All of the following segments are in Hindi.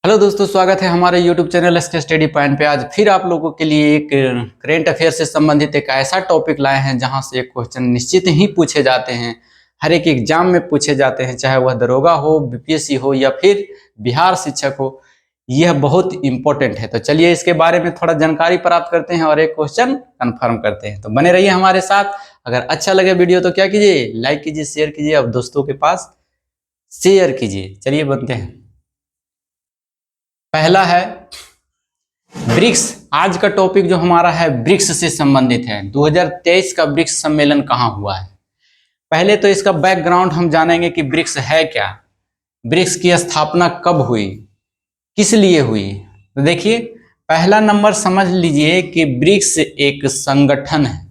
हेलो दोस्तों, स्वागत है हमारे YouTube channel SK study point पे। आज फिर आप लोगों के लिए एक करेंट अफेयर से संबंधित एक ऐसा टॉपिक लाए हैं जहां से एक क्वेश्चन निश्चित ही पूछे जाते हैं, हर एक एग्जाम में पूछे जाते हैं, चाहे वह दरोगा हो, बीपीएससी हो या फिर बिहार शिक्षक हो। यह बहुत इंपॉर्टेंट है। तो चलिए इसके बारे में थोड़ा जानकारी प्राप्त करते हैं और एक क्वेश्चन कन्फर्म करते हैं। तो बने रहिए हमारे साथ। अगर अच्छा लगे वीडियो तो क्या कीजिए, लाइक कीजिए, शेयर कीजिए और दोस्तों के पास शेयर कीजिए। चलिए बनते हैं। पहला है ब्रिक्स। आज का टॉपिक जो हमारा है ब्रिक्स से संबंधित है। 2023 का ब्रिक्स सम्मेलन कहाँ हुआ है। पहले तो इसका बैकग्राउंड हम जानेंगे कि ब्रिक्स है क्या, ब्रिक्स की स्थापना कब हुई, किस लिए हुई। तो देखिए, पहला नंबर समझ लीजिए कि ब्रिक्स एक संगठन है।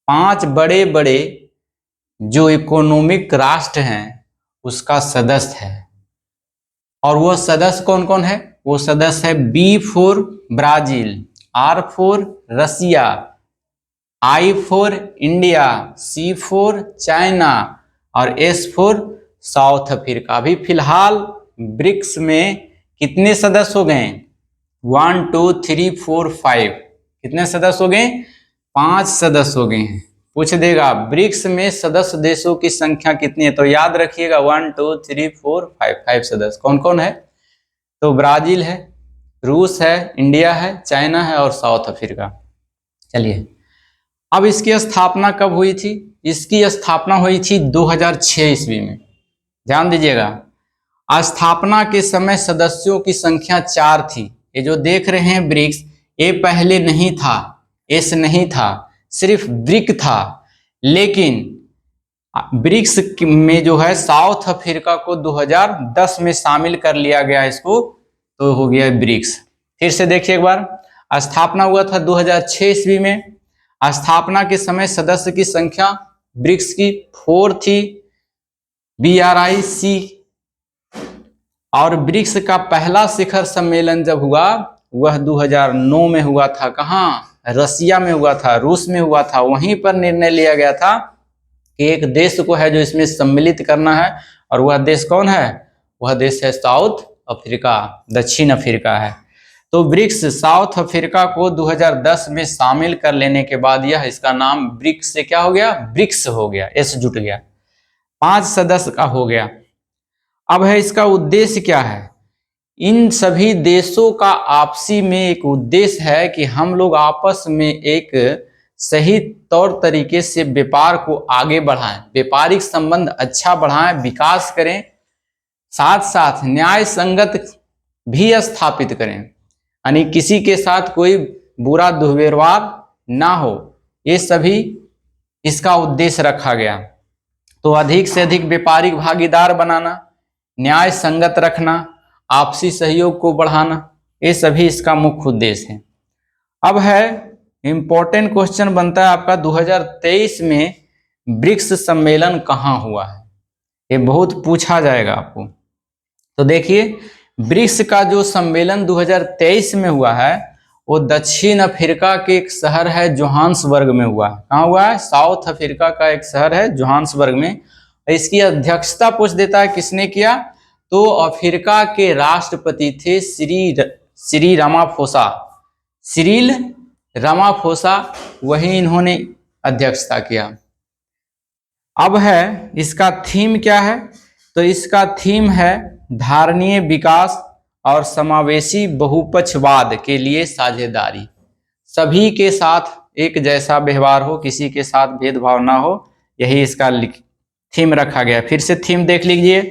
5 बड़े बड़े जो इकोनॉमिक राष्ट्र हैं उसका सदस्य है। और वो सदस्य कौन कौन है? वो सदस्य है B for Brazil, R for Russia, I for India, C for China और एस फॉर साउथ अफ्रीका। अभी फिलहाल ब्रिक्स में कितने सदस्य हो गए? 1 2 3 4 5। कितने सदस्य हो गए? 5 सदस्य हो गए हैं। पूछ देगा ब्रिक्स में सदस्य देशों की संख्या कितनी है, तो याद रखिएगा 1 2 3 4 5। 5 सदस्य कौन कौन है? तो ब्राजील है, रूस है, इंडिया है, चाइना है और साउथ अफ्रीका। चलिए, अब इसकी स्थापना कब हुई थी? इसकी स्थापना हुई थी 2006 ईस्वी में। ध्यान दीजिएगा, स्थापना के समय सदस्यों की संख्या 4 थी। ये जो देख रहे हैं ब्रिक्स, ये पहले नहीं था, एस नहीं था, सिर्फ ब्रिक था। लेकिन ब्रिक्स में जो है साउथ अफ्रीका को 2010 में शामिल कर लिया गया इसको, तो हो गया ब्रिक्स। फिर से देखिए एक बार, स्थापना हुआ था 2006 ईस्वी में। स्थापना के समय सदस्य की संख्या ब्रिक्स की 4 थी, BRIC। और ब्रिक्स का पहला शिखर सम्मेलन जब हुआ वह 2009 में हुआ था। कहाँ? रसिया में हुआ था, रूस में हुआ था। वहीं पर निर्णय लिया गया था कि एक देश को है जो इसमें सम्मिलित करना है, और वह देश कौन है? वह देश है साउथ अफ्रीका, दक्षिण अफ्रीका है। तो ब्रिक्स साउथ अफ्रीका को 2010 में शामिल कर लेने के बाद यह इसका नाम ब्रिक्स से क्या हो गया? ब्रिक्स हो गया, एस जुट गया, 5 सदस्य का हो गया। अब है इसका उद्देश्य क्या है? इन सभी देशों का आपसी में एक उद्देश्य है कि हम लोग आपस में एक सही तौर तरीके से व्यापार को आगे बढ़ाएं, व्यापारिक संबंध अच्छा बढ़ाएं, विकास करें, साथ साथ न्याय संगत भी स्थापित करें, यानी किसी के साथ कोई बुरा दुर्व्यवहार ना हो। ये सभी इसका उद्देश्य रखा गया। तो अधिक से अधिक व्यापारिक भागीदार बनाना, न्याय संगत रखना, आपसी सहयोग को बढ़ाना, ये सभी इसका मुख्य उद्देश्य है। अब है इंपॉर्टेंट क्वेश्चन बनता है आपका, 2023 में ब्रिक्स सम्मेलन कहाँ हुआ है? ये बहुत पूछा जाएगा आपको। तो देखिए, ब्रिक्स का जो सम्मेलन 2023 में हुआ है वो दक्षिण अफ्रीका के एक शहर है जोहान्सबर्ग में हुआ है। कहाँ हुआ है? साउथ अफ्रीका का एक शहर है जोहान्सबर्ग में। इसकी अध्यक्षता पूछ देता है किसने किया, तो अफ्रीका के राष्ट्रपति थे सिरिल रामाफोसा। सिरिल रामाफोसा, वही इन्होंने अध्यक्षता किया। अब है इसका थीम क्या है? तो इसका थीम है धारणीय विकास और समावेशी बहुपक्षवाद के लिए साझेदारी। सभी के साथ एक जैसा व्यवहार हो, किसी के साथ भेदभाव ना हो, यही इसका थीम रखा गया। फिर से थीम देख लीजिए,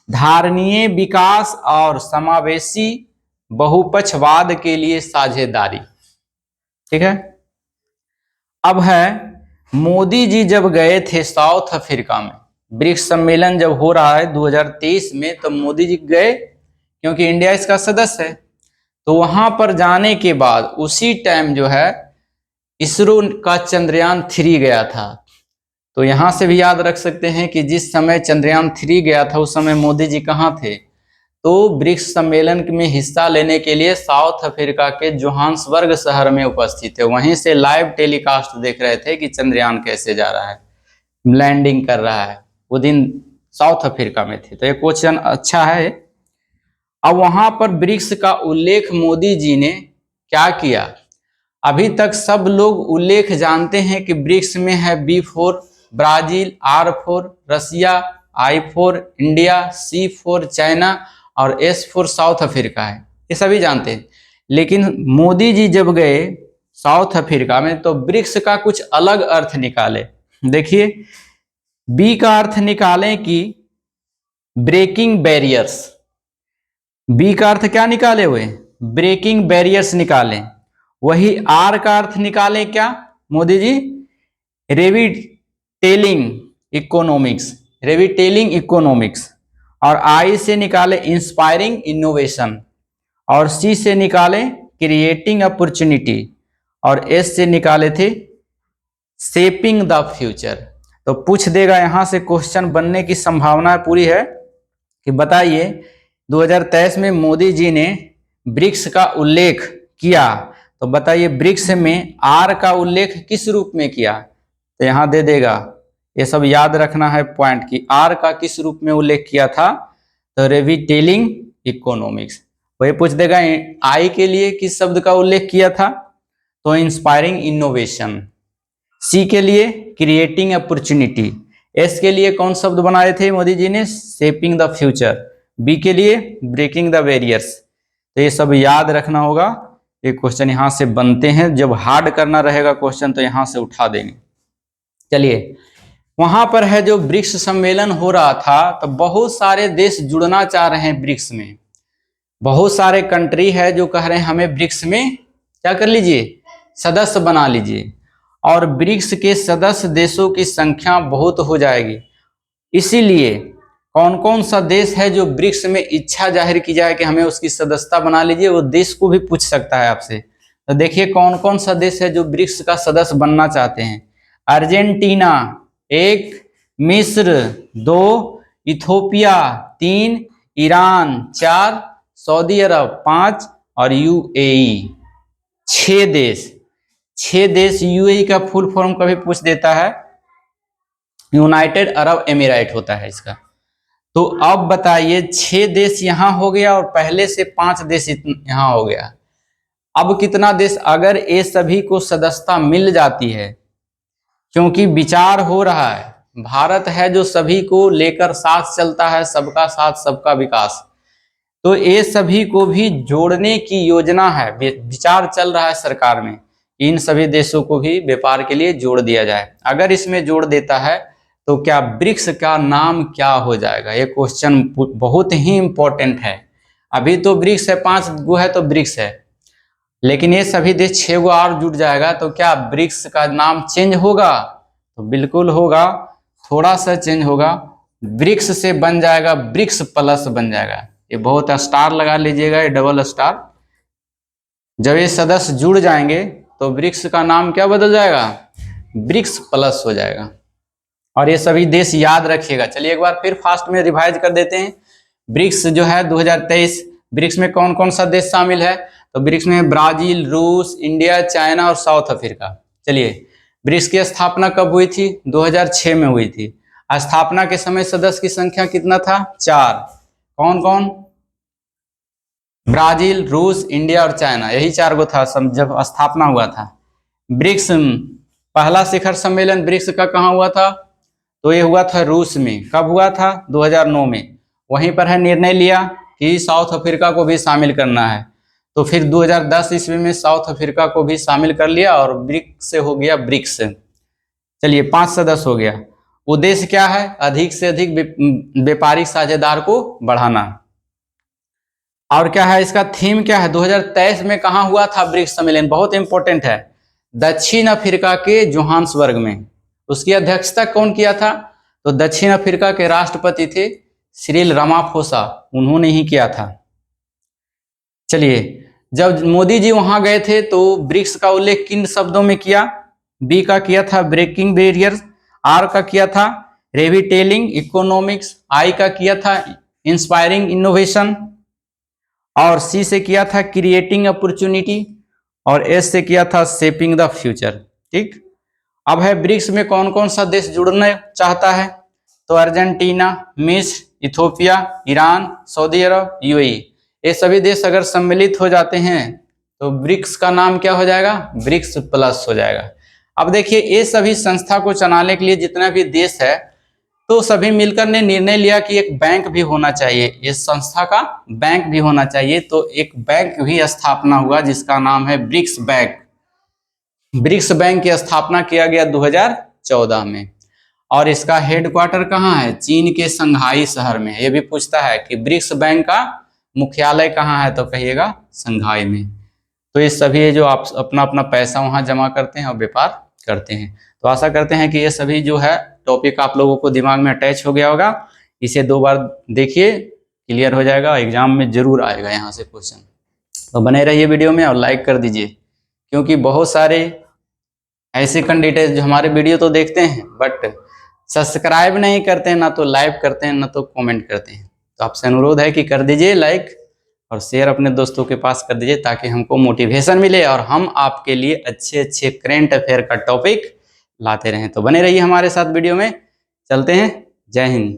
धारणीय विकास और समावेशी बहुपक्षवाद के लिए साझेदारी। ठीक है। अब है, मोदी जी जब गए थे साउथ अफ्रीका में, ब्रिक्स सम्मेलन जब हो रहा है 2023 में, तो मोदी जी गए क्योंकि इंडिया इसका सदस्य है। तो वहां पर जाने के बाद उसी टाइम जो है इसरो का चंद्रयान 3 गया था। तो यहां से भी याद रख सकते हैं कि जिस समय चंद्रयान 3 गया था उस समय मोदी जी कहाँ थे? तो ब्रिक्स सम्मेलन में हिस्सा लेने के लिए साउथ अफ्रीका के जोहान्सबर्ग शहर में उपस्थित थे। वहीं से लाइव टेलीकास्ट देख रहे थे कि चंद्रयान कैसे जा रहा है, लैंडिंग कर रहा है। वो दिन साउथ अफ्रीका में थे। तो ये क्वेश्चन अच्छा है। अब वहां पर ब्रिक्स का उल्लेख मोदी जी ने क्या किया? अभी तक सब लोग उल्लेख जानते हैं कि ब्रिक्स में है B4 ब्राजील, R4 रसिया, I4 इंडिया, C4 चाइना और S4 साउथ अफ्रीका है, ये सभी जानते हैं। लेकिन मोदी जी जब गए साउथ अफ्रीका में तो ब्रिक्स का कुछ अलग अर्थ निकाले। देखिए, बी का अर्थ निकालें कि ब्रेकिंग बैरियर्स। बी का अर्थ क्या निकाले हुए? ब्रेकिंग बैरियर्स निकालें। वही आर का अर्थ निकालें क्या मोदी जी? रेविटेलिंग economics, रेविटेलिंग economics. और आई से निकाले इंस्पायरिंग इनोवेशन, और सी से निकाले क्रिएटिंग अपॉर्चुनिटी, और एस से निकाले थे शेपिंग द फ्यूचर। तो पूछ देगा यहां से, क्वेश्चन बनने की संभावना पूरी है कि बताइए 2023 में मोदी जी ने ब्रिक्स का उल्लेख किया, तो बताइए ब्रिक्स में आर का उल्लेख किस रूप में किया? तो यहां दे देगा, ये सब याद रखना है पॉइंट कि आर का किस रूप में उल्लेख किया था, तो रेविटेलिंग इकोनॉमिक्स। वही पूछ देगा आई के लिए किस शब्द का उल्लेख किया था, तो इंस्पायरिंग इनोवेशन। सी के लिए क्रिएटिंग अपॉर्चुनिटी। एस के लिए कौन शब्द बनाए थे मोदी जी ने? Shaping the future. बी के लिए ब्रेकिंग द बैरियर्स। तो ये सब याद रखना होगा, ये क्वेश्चन यहां से बनते हैं। जब हार्ड करना रहेगा क्वेश्चन तो यहां से उठा देंगे। चलिए, वहां पर है जो ब्रिक्स सम्मेलन हो रहा था, तो बहुत सारे देश जुड़ना चाह रहे हैं ब्रिक्स में। बहुत सारे कंट्री है जो कह रहे हैं हमें ब्रिक्स में क्या कर लीजिए, सदस्य बना लीजिए। और ब्रिक्स के सदस्य देशों की संख्या बहुत हो जाएगी। इसीलिए कौन कौन सा देश है जो ब्रिक्स में इच्छा जाहिर की जाए कि हमें उसकी सदस्यता बना लीजिए, वो देश को भी पूछ सकता है आपसे। तो देखिए कौन कौन सा देश है जो ब्रिक्स का सदस्य बनना चाहते हैं। अर्जेंटीना 1, मिस्र 2, इथोपिया 3, ईरान 4, सऊदी अरब 5 और UAE 6 देश। 6 देश। UAE का फुल फॉर्म कभी पूछ देता है, यूनाइटेड अरब एमिरेट होता है इसका। तो अब बताइए 6 देश यहां हो गया और पहले से 5 देश यहां हो गया। अब कितना देश, अगर ये सभी को सदस्यता मिल जाती है, क्योंकि विचार हो रहा है, भारत है जो सभी को लेकर साथ चलता है, सबका साथ सबका विकास, तो ये सभी को भी जोड़ने की योजना है, विचार चल रहा है सरकार में, इन सभी देशों को भी व्यापार के लिए जोड़ दिया जाए। अगर इसमें जोड़ देता है तो क्या ब्रिक्स का नाम क्या हो जाएगा? ये क्वेश्चन बहुत ही इंपॉर्टेंट है। अभी तो ब्रिक्स है, 5 गो है तो ब्रिक्स है, लेकिन ये सभी देश 6 गो और जुट जाएगा तो क्या ब्रिक्स का नाम चेंज होगा? तो बिल्कुल होगा, थोड़ा सा चेंज होगा। ब्रिक्स से बन जाएगा ब्रिक्स प्लस बन जाएगा। ये बहुत स्टार लगा लीजिएगा, ये डबल स्टार। जब ये सदस्य जुड़ जाएंगे तो ब्रिक्स का नाम क्या बदल जाएगा? ब्रिक्स प्लस हो जाएगा। और ये सभी देश याद रखिएगा। चलिए एक बार फिर फास्ट में रिवाइज कर देते हैं। ब्रिक्स जो है 2023, ब्रिक्स में कौन कौन सा देश शामिल है? तो ब्रिक्स में ब्राजील, रूस, इंडिया, चाइना और साउथ अफ्रीका। चलिए, ब्रिक्स की स्थापना कब हुई थी? 2006 में हुई थी। स्थापना के समय सदस्य की संख्या कितना था? 4। कौन कौन? ब्राजील, रूस, इंडिया और चाइना, यही 4 गो था जब स्थापना हुआ था। ब्रिक्स पहला शिखर सम्मेलन ब्रिक्स का कहाँ हुआ था? तो ये हुआ था रूस में। कब हुआ था? 2009 में। वहीं पर है निर्णय लिया कि साउथ अफ्रीका को भी शामिल करना है, तो फिर 2010 ईस्वी में साउथ अफ्रीका को भी शामिल कर लिया और ब्रिक्स से हो गया ब्रिक्स। चलिए 5 सदस्य हो गया। उद्देश्य क्या है? अधिक से अधिक व्यापारिक साझेदार को बढ़ाना। और क्या है इसका थीम क्या है? 2023 में कहाँ हुआ था ब्रिक्स सम्मेलन? बहुत इंपॉर्टेंट है, दक्षिण अफ्रीका के जोहान्सबर्ग में। उसकी अध्यक्षता कौन किया था? तो दक्षिण अफ्रीका के राष्ट्रपति थे सिरिल रामाफोसा, उन्होंने ही किया था। चलिए, जब मोदी जी वहां गए थे तो ब्रिक्स का उल्लेख किन शब्दों में किया? बी का किया था ब्रेकिंग बैरियर्स, आर का किया था रेविटेलिंग इकोनॉमिक्स, आई का किया था इंस्पायरिंग इनोवेशन, और सी से किया था क्रिएटिंग अपॉर्चुनिटी, और एस से किया था शेपिंग द फ्यूचर। ठीक, अब है ब्रिक्स में कौन कौन सा देश जुड़ना चाहता है? तो अर्जेंटीना, मिस्र, इथोपिया, ईरान, सऊदी अरब, UAE, ये सभी देश अगर सम्मिलित हो जाते हैं तो ब्रिक्स का नाम क्या हो जाएगा, ब्रिक्स प्लस हो जाएगा। अब देखिए ये सभी संस्था को चलाने के लिए जितना भी देश है तो सभी मिलकर ने निर्णय लिया कि एक बैंक भी होना चाहिए, इस संस्था का बैंक भी होना चाहिए। तो एक बैंक भी स्थापना हुआ जिसका नाम है ब्रिक्स बैंक। ब्रिक्स बैंक की स्थापना किया गया 2014 में और इसका हेडक्वार्टर कहाँ है, चीन के शंघाई शहर में। ये भी पूछता है कि ब्रिक्स बैंक का मुख्यालय कहाँ है, तो कहिएगा शंघाई में। तो ये सभी जो आप अपना अपना पैसा वहां जमा करते हैं और व्यापार करते हैं। तो आशा करते हैं कि ये सभी जो है टॉपिक आप लोगों को दिमाग में अटैच हो गया होगा। इसे 2 बार देखिए, क्लियर हो जाएगा, एग्जाम में जरूर आएगा यहाँ से क्वेश्चन। तो बने रहिए वीडियो में और लाइक कर दीजिए, क्योंकि बहुत सारे ऐसे कैंडिडेट जो हमारे वीडियो तो देखते हैं बट सब्सक्राइब नहीं करते हैं, ना तो लाइक करते हैं, ना तो कमेंट करते हैं। तो आपसे अनुरोध है कि कर दीजिए लाइक और शेयर अपने दोस्तों के पास कर दीजिए, ताकि हमको मोटिवेशन मिले और हम आपके लिए अच्छे अच्छे करेंट अफेयर का टॉपिक लाते रहें। तो बने रहिए हमारे साथ वीडियो में, चलते हैं, जय हिंद।